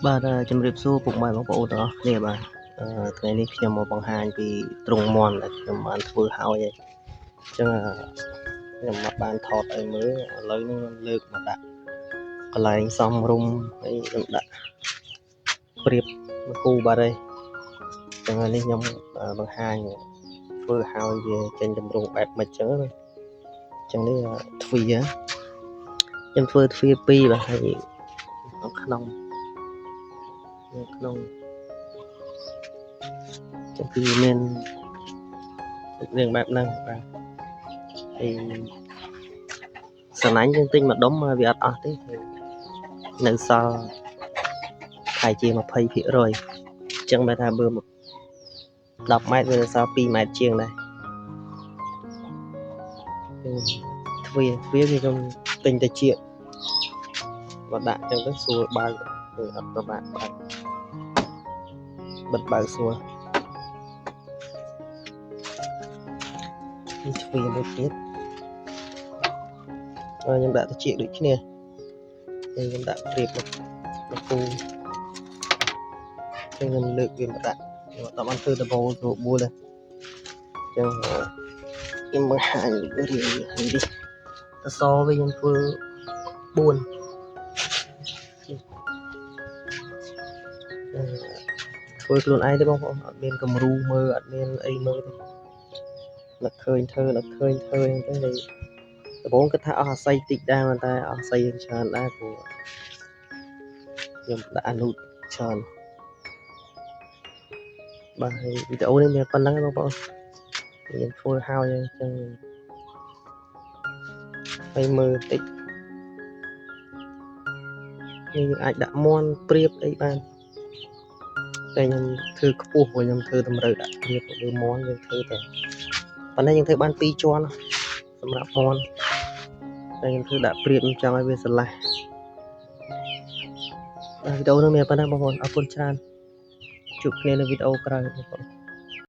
បាទជំរាបសួរពុកម៉ែបងប្អូនទាំងអស់គ្នាបាទថ្ងៃនេះខ្ញុំមកបង្ហាញពីទ្រង់មាន់ដែលខ្ញុំបានធ្វើហើយអញ្ចឹងខ្ញុំមកបានថតឲ្យមើលឥឡូវនេះខ្ញុំលើកមកដាក់កន្លែងសំរុំហើយខ្ញុំដាក់ព្រៀបមកគូបាទហើយអញ្ចឹងនេះខ្ញុំបង្ហាញធ្វើឲ្យវាចេញតម្រង់បែបមិនអញ្ចឹងណាអញ្ចឹងនេះទ្វាខ្ញុំធ្វើទ្វា2បាទហើយក្នុងចាំពីមានរឿងបែបហ្នឹងបាទហើយស្រឡាញ់យើងទិញមួយដុំវាអត់អស់ទេនៅសល់ប្រហែលជា 20% អញ្ចឹងបើថាបើ10ម៉ែត្រវានៅសល់2ម៉ែត្រជាងដែរទ្វាខ្ញុំទិញតែជាមកដាក់អញ្ចឹងទៅស្រួលបើកអត់ប្របាក់បើកបិទបើកស្រួលនេះទ្វាមួយទៀតខ្ញុំដាក់តិចដូចគ្នាហើយខ្ញុំដាក់ព្រៀបមកគូខ្ញុំលើកវាមកដាក់ខ្ញុំអត់ធ្វើដបូលទៅបួលទេអញ្ចឹងខ្ញុំបង្ហាញរៀងនេះអសវិញខ្ញុំធ្វើ4ធ្វើខ្លួនឯងទេបងប្អូនអត់មានគំរូមើលអត់មានអីមើលទេនឹកឃើញធ្វើទៅដំបូងគិតថាអស់អាស័យតិចដែរតែអស់អាស័យច្រើនដែរព្រោះខ្ញុំដាក់អនុច្រើនបាទហើយវីដេអូនេះមានប៉ុណ្ណឹងបងប្អូនខ្ញុំធ្វើហើយអញ្ចឹងហើយមើលតិចយើងអាចដាក់មន់ព្រៀបអីបានតែខ្ញុំធ្វើខ្ពស់ព្រោះខ្ញុំធ្វើតម្រូវដាក់ព្រៀបលើមន់យើងធ្វើតែប៉ុន្តែយើងធ្វើបាន2ជាន់សម្រាប់មន់តែខ្ញុំធ្វើដាក់ព្រៀបចង់ឲ្យវាស្រឡះវីដេអូនេះមានប៉ុណ្ណឹងបងប្អូនអរគុណច្រើនជួបគ្នានៅវីដេអូក្រោយបងប្អូន